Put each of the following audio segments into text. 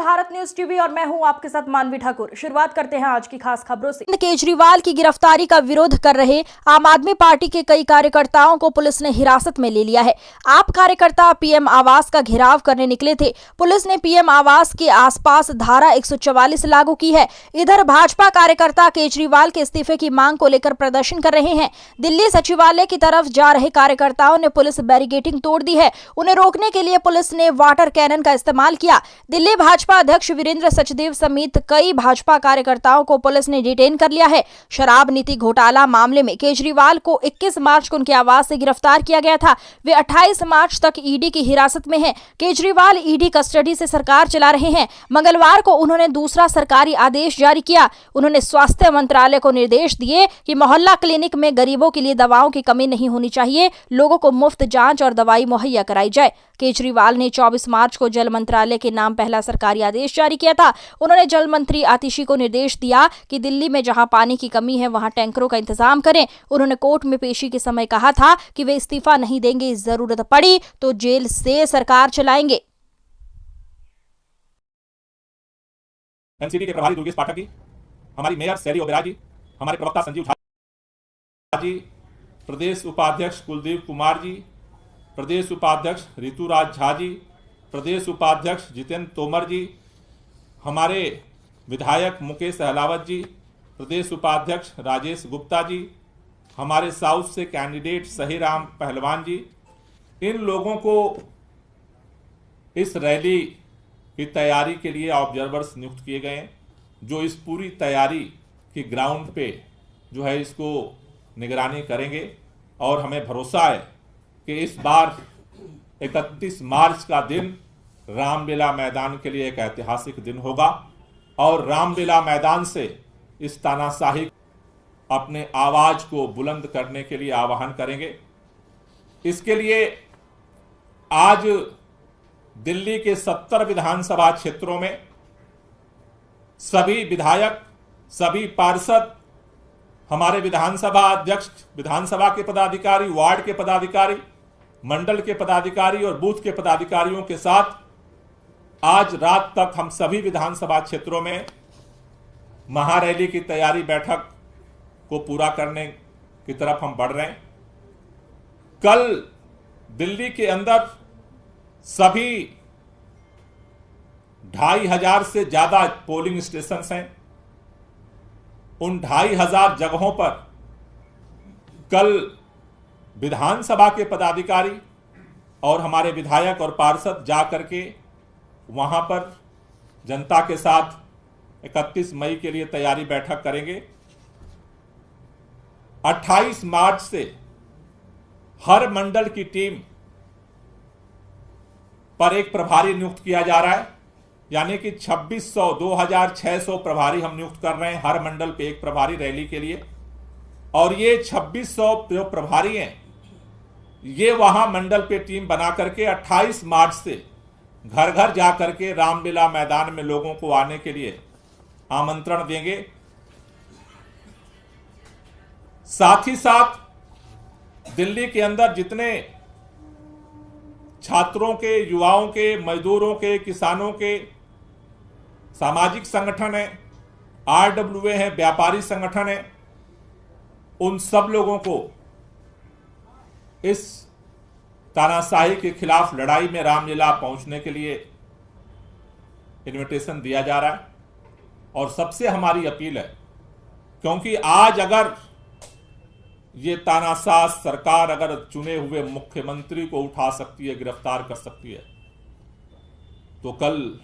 Bharat news TV और मैं हूं आपके साथ मानवी ठाकुर। शुरुआत करते हैं आज की खास खबरों से। केजरीवाल की गिरफ्तारी का विरोध कर रहे आम आदमी पार्टी के कई कार्यकर्ताओं को पुलिस ने हिरासत में ले लिया है। आप कार्यकर्ता पीएम आवास का घेराव करने निकले थे। पुलिस ने पीएम आवास के आसपास धारा 144 लागू की है। इधर भाजपा कार्यकर्ता केजरीवाल के इस्तीफे की मांग को लेकर प्रदर्शन कर रहे हैं। दिल्ली सचिवालय की तरफ जा रहे कार्यकर्ताओं ने पुलिस बैरिकेडिंग तोड़ दी है। उन्हें रोकने के लिए पुलिस ने वाटर कैनन का इस्तेमाल किया। दिल्ली भाजपा अध्यक्ष वीरेंद्र सचदेव समेत कई भाजपा कार्यकर्ताओं को पुलिस ने डिटेन कर लिया है। शराब नीति घोटाला मामले में केजरीवाल को 21 मार्च को उनके आवास से गिरफ्तार किया गया था। वे 28 मार्च तक ईडी की हिरासत में हैं। केजरीवाल ईडी कस्टडी से सरकार चला रहे हैं। मंगलवार को उन्होंने दूसरा सरकारी आदेश जारी किया। उन्होंने स्वास्थ्य मंत्रालय को निर्देश दिए कि मोहल्ला क्लिनिक में गरीबों के लिए दवाओं की कमी नहीं होनी चाहिए, लोगों को मुफ्त जांच और दवाई मुहैया कराई जाए। केजरीवाल ने 24 मार्च को जल मंत्रालय के नाम पहला सरकारी आदेश जारी किया था। उन्होंने जल मंत्री आतिशी को निर्देश दिया कि दिल्ली में जहां पानी की कमी है वहां टैंकरों का इंतजाम करें। उन्होंने कोर्ट में पेशी के समय कहा था कि वे इस्तीफा नहीं देंगे, जरूरत पड़ी तो जेल से सरकार चलाएंगे। एनसीडी के प्रभारी दुर्गेश पाठक जी, हमारी मेयर शैली ओबेरॉय जी, हमारे प्रवक्ता संजीव झा जी, प्रदेश उपाध्यक्ष कुलदीप कुमार जी, प्रदेश उपाध्यक्ष ऋतुराज झा जी, प्रदेश उपाध्यक्ष जितेंद्र तोमर जी, हमारे विधायक मुकेश अहलावत जी, प्रदेश उपाध्यक्ष राजेश गुप्ता जी, हमारे साउथ से कैंडिडेट सहीराम पहलवान जी, इन लोगों को इस रैली की तैयारी के लिए ऑब्जर्वर्स नियुक्त किए गए हैं, जो इस पूरी तैयारी की ग्राउंड पे जो है इसको निगरानी करेंगे। और हमें भरोसा है कि इस बार 31 मार्च का दिन रामलीला मैदान के लिए एक ऐतिहासिक दिन होगा और रामलीला मैदान से इस तानाशाही अपने आवाज को बुलंद करने के लिए आह्वान करेंगे। इसके लिए आज दिल्ली के 70 विधानसभा क्षेत्रों में सभी विधायक, सभी पार्षद, हमारे विधानसभा अध्यक्ष, विधानसभा के पदाधिकारी, वार्ड के पदाधिकारी, मंडल के पदाधिकारी और बूथ के पदाधिकारियों के साथ आज रात तक हम सभी विधानसभा क्षेत्रों में महारैली की तैयारी बैठक को पूरा करने की तरफ हम बढ़ रहे हैं। कल दिल्ली के अंदर सभी 2500 से ज्यादा पोलिंग स्टेशन हैं। उन 2500 जगहों पर कल विधानसभा के पदाधिकारी और हमारे विधायक और पार्षद जा करके वहां पर जनता के साथ 31 मई के लिए तैयारी बैठक करेंगे। 28 मार्च से हर मंडल की टीम पर एक प्रभारी नियुक्त किया जा रहा है, यानी कि 2600 प्रभारी हम नियुक्त कर रहे हैं हर मंडल पे एक प्रभारी रैली के लिए। और ये 2600 जो प्रभारी हैं ये वहां मंडल पे टीम बना करके 28 मार्च से घर घर जा करके रामलीला मैदान में लोगों को आने के लिए आमंत्रण देंगे। साथ ही साथ दिल्ली के अंदर जितने छात्रों के, युवाओं के, मजदूरों के, किसानों के सामाजिक संगठन है, आरडब्ल्यूए है, व्यापारी संगठन है, उन सब लोगों को इस तानाशाही के खिलाफ लड़ाई में रामलीला पहुंचने के लिए इनविटेशन दिया जा रहा है। और सबसे हमारी अपील है, क्योंकि आज अगर ये तानाशाह सरकार अगर चुने हुए मुख्यमंत्री को उठा सकती है, गिरफ्तार कर सकती है, तो कल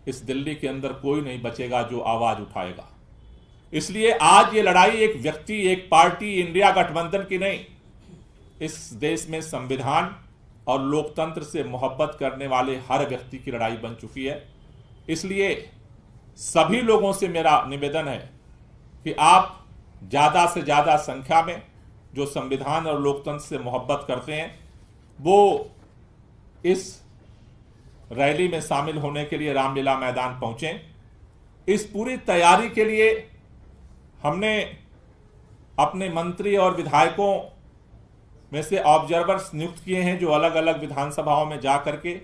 इस दिल्ली के अंदर कोई नहीं बचेगा जो आवाज उठाएगा। इसलिए आज ये लड़ाई एक व्यक्ति, एक पार्टी, इंडिया गठबंधन की नहीं, इस देश में संविधान और लोकतंत्र से मोहब्बत करने वाले हर व्यक्ति की लड़ाई बन चुकी है। इसलिए सभी लोगों से मेरा निवेदन है कि आप ज्यादा से ज्यादा संख्या में जो संविधान और लोकतंत्र से मोहब्बत करते हैं वो इस रैली में शामिल होने के लिए रामलीला मैदान पहुंचें। इस पूरी तैयारी के लिए हमने अपने मंत्री और विधायकों में से ऑब्जर्वर्स नियुक्त किए हैं, जो अलग अलग विधानसभाओं में जा करके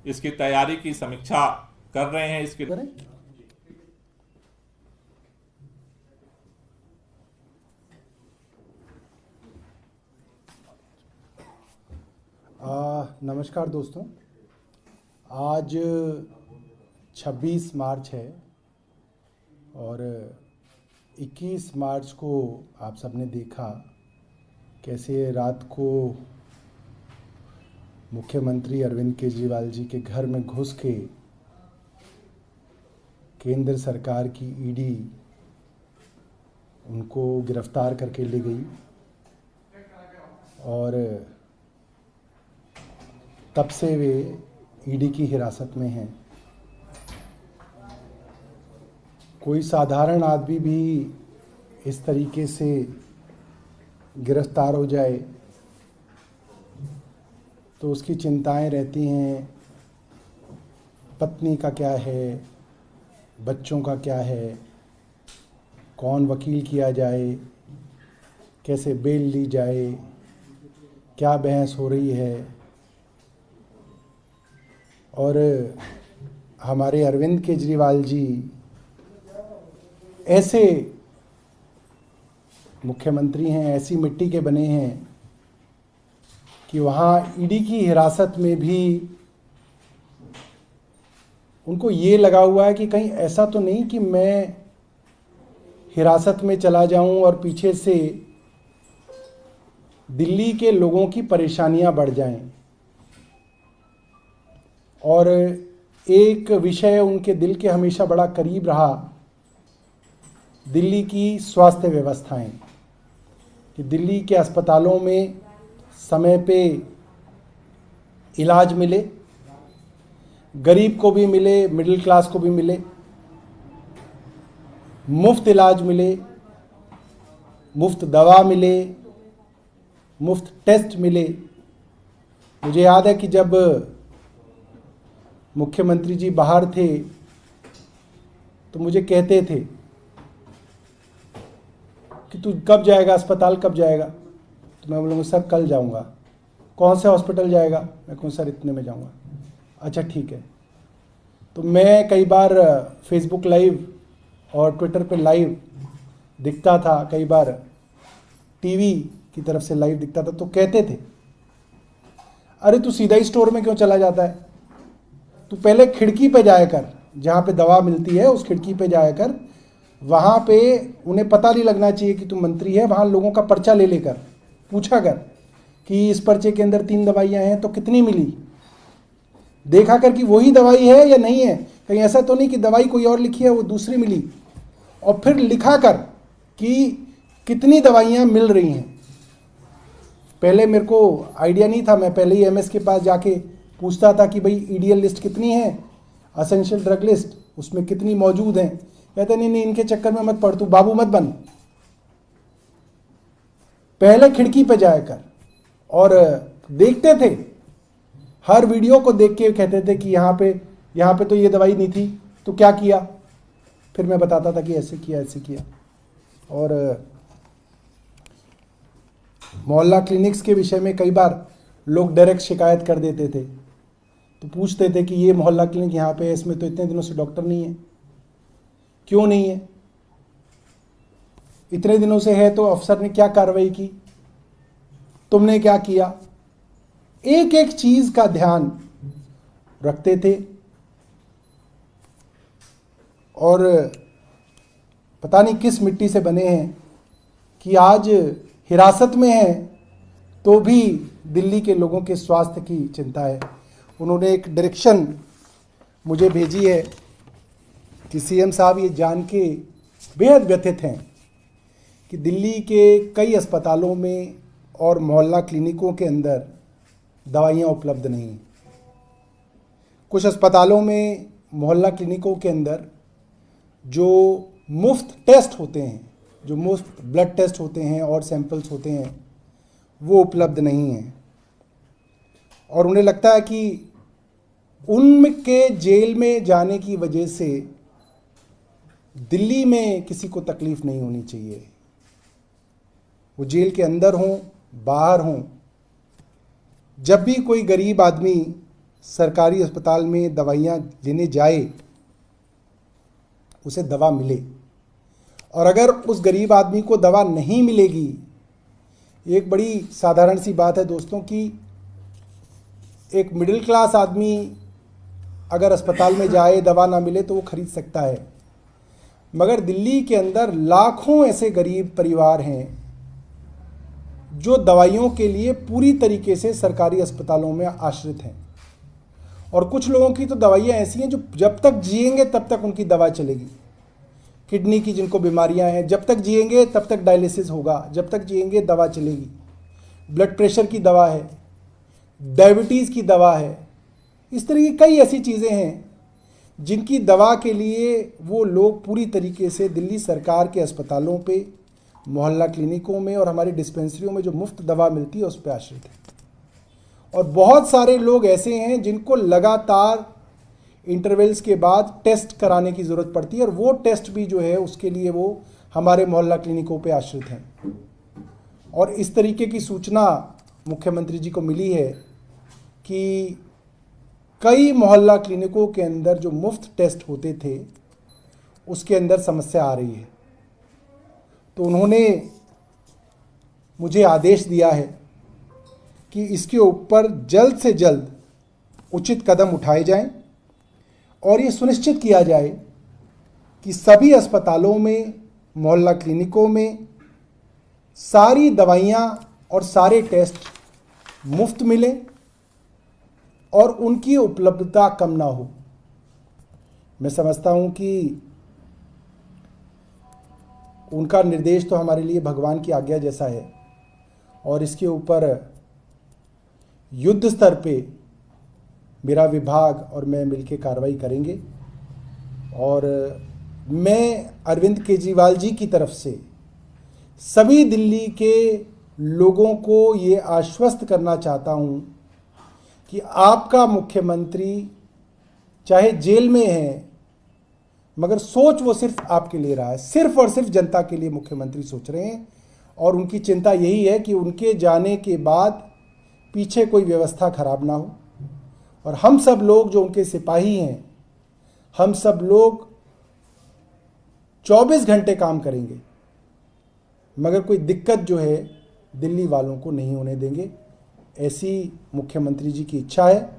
इसकी तैयारी की समीक्षा कर रहे हैं इसके करें। नमस्कार दोस्तों, आज 26 मार्च है और 21 मार्च को आप सबने देखा कैसे रात को मुख्यमंत्री अरविंद केजरीवाल जी के घर में घुस के केंद्र सरकार की ईडी उनको गिरफ्तार करके ले गई और तब से वे ईडी की हिरासत में हैं। कोई साधारण आदमी भी इस तरीके से गिरफ्तार हो जाए तो उसकी चिंताएं रहती हैं, पत्नी का क्या है, बच्चों का क्या है, कौन वकील किया जाए, कैसे बेल ली जाए, क्या बहस हो रही है। और हमारे अरविंद केजरीवाल जी ऐसे मुख्यमंत्री हैं, ऐसी मिट्टी के बने हैं कि वहाँ ईडी की हिरासत में भी उनको ये लगा हुआ है कि कहीं ऐसा तो नहीं कि मैं हिरासत में चला जाऊं और पीछे से दिल्ली के लोगों की परेशानियां बढ़ जाएं। और एक विषय उनके दिल के हमेशा बड़ा करीब रहा, दिल्ली की स्वास्थ्य व्यवस्थाएं, कि दिल्ली के अस्पतालों में समय पे इलाज मिले, गरीब को भी मिले, मिडिल क्लास को भी मिले, मुफ्त इलाज मिले, मुफ्त दवा मिले, मुफ्त टेस्ट मिले। मुझे याद है कि जब मुख्यमंत्री जी बाहर थे तो मुझे कहते थे कि तू कब जाएगा अस्पताल, कब जाएगा? तो मैं बोलूँगा सर कल जाऊँगा। कौन से हॉस्पिटल जाएगा? मैं कहूँ सर इतने में जाऊँगा। अच्छा ठीक है। तो मैं कई बार फेसबुक लाइव और ट्विटर पे लाइव दिखता था, कई बार टीवी की तरफ से लाइव दिखता था, तो कहते थे अरे तू सीधा ही स्टोर में क्यों चला जाता है, तू पहले खिड़की पे जाया कर, जहाँ पे दवा मिलती है उस खिड़की पे जाया कर, वहाँ पे उन्हें पता नहीं लगना चाहिए कि तू मंत्री है, वहाँ लोगों का पर्चा ले लेकर पूछा कर कि इस पर्चे के अंदर 3 दवाइयाँ हैं तो कितनी मिली, देखा कर कि वही दवाई है या नहीं है, कहीं ऐसा तो नहीं कि दवाई कोई और लिखी है वो दूसरी मिली, और फिर लिखा कर कि कितनी दवाइयाँ मिल रही हैं। पहले मेरे को आइडिया नहीं था, मैं पहले ही एमएस के पास जाके पूछता था कि भाई ईडीएल लिस्ट कितनी है, असेंशियल ड्रग लिस्ट उसमें कितनी मौजूद हैं। कहते नहीं इनके चक्कर में मत पड़, तू बाबू मत बन, पहले खिड़की पे जाया कर। और देखते थे, हर वीडियो को देख के कहते थे कि यहाँ पे तो ये दवाई नहीं थी, तो क्या किया? फिर मैं बताता था कि ऐसे किया ऐसे किया। और मोहल्ला क्लिनिक्स के विषय में कई बार लोग डायरेक्ट शिकायत कर देते थे, तो पूछते थे कि ये मोहल्ला क्लिनिक यहाँ पे है, इसमें तो इतने दिनों से डॉक्टर नहीं है, क्यों नहीं है? इतने दिनों से है तो अफसर ने क्या कार्रवाई की, तुमने क्या किया? एक एक चीज का ध्यान रखते थे। और पता नहीं किस मिट्टी से बने हैं कि आज हिरासत में है तो भी दिल्ली के लोगों के स्वास्थ्य की चिंता है। उन्होंने एक डायरेक्शन मुझे भेजी है कि सीएम साहब ये जान के बेहद व्यथित हैं कि दिल्ली के कई अस्पतालों में और मोहल्ला क्लिनिकों के अंदर दवाइयाँ उपलब्ध नहीं हैं। कुछ अस्पतालों में, मोहल्ला क्लिनिकों के अंदर जो मुफ्त टेस्ट होते हैं, जो मुफ्त ब्लड टेस्ट होते हैं और सैंपल्स होते हैं, वो उपलब्ध नहीं हैं। और उन्हें लगता है कि उनके जेल में जाने की वजह से दिल्ली में किसी को तकलीफ नहीं होनी चाहिए। वो जेल के अंदर हों, बाहर हों, जब भी कोई गरीब आदमी सरकारी अस्पताल में दवाइयाँ लेने जाए उसे दवा मिले। और अगर उस गरीब आदमी को दवा नहीं मिलेगी, एक बड़ी साधारण सी बात है दोस्तों कि एक मिडिल क्लास आदमी अगर अस्पताल में जाए, दवा ना मिले तो वो खरीद सकता है, मगर दिल्ली के अंदर लाखों ऐसे गरीब परिवार हैं जो दवाइयों के लिए पूरी तरीके से सरकारी अस्पतालों में आश्रित हैं। और कुछ लोगों की तो दवाइयाँ ऐसी हैं जो जब तक जिएंगे तब तक उनकी दवा चलेगी। किडनी की जिनको बीमारियां हैं, जब तक जिएंगे तब तक डायलिसिस होगा, जब तक जिएंगे दवा चलेगी। ब्लड प्रेशर की दवा है, डायबिटीज़ की दवा है, इस तरह की कई ऐसी चीज़ें हैं जिनकी दवा के लिए वो लोग पूरी तरीके से दिल्ली सरकार के अस्पतालों पे, मोहल्ला क्लिनिकों में और हमारी डिस्पेंसरियों में जो मुफ्त दवा मिलती है उस पर आश्रित है। और बहुत सारे लोग ऐसे हैं जिनको लगातार इंटरवल्स के बाद टेस्ट कराने की ज़रूरत पड़ती है, और वो टेस्ट भी जो है उसके लिए वो हमारे मोहल्ला क्लिनिकों पे आश्रित हैं। और इस तरीके की सूचना मुख्यमंत्री जी को मिली है कि कई मोहल्ला क्लिनिकों के अंदर जो मुफ्त टेस्ट होते थे उसके अंदर समस्या आ रही है। तो उन्होंने मुझे आदेश दिया है कि इसके ऊपर जल्द से जल्द उचित कदम उठाए जाएं और ये सुनिश्चित किया जाए कि सभी अस्पतालों में, मोहल्ला क्लिनिकों में सारी दवाइयाँ और सारे टेस्ट मुफ्त मिले और उनकी उपलब्धता कम ना हो। मैं समझता हूँ कि उनका निर्देश तो हमारे लिए भगवान की आज्ञा जैसा है, और इसके ऊपर युद्ध स्तर पे मेरा विभाग और मैं मिलकर कार्रवाई करेंगे। और मैं अरविंद केजरीवाल जी की तरफ से सभी दिल्ली के लोगों को ये आश्वस्त करना चाहता हूँ कि आपका मुख्यमंत्री चाहे जेल में है, मगर सोच वो सिर्फ आपके लिए रहा है, सिर्फ और सिर्फ जनता के लिए मुख्यमंत्री सोच रहे हैं। और उनकी चिंता यही है कि उनके जाने के बाद पीछे कोई व्यवस्था खराब ना हो। और हम सब लोग जो उनके सिपाही हैं, हम सब लोग 24 घंटे काम करेंगे, मगर कोई दिक्कत जो है दिल्ली वालों को नहीं होने देंगे। ऐसी मुख्यमंत्री जी की इच्छा है।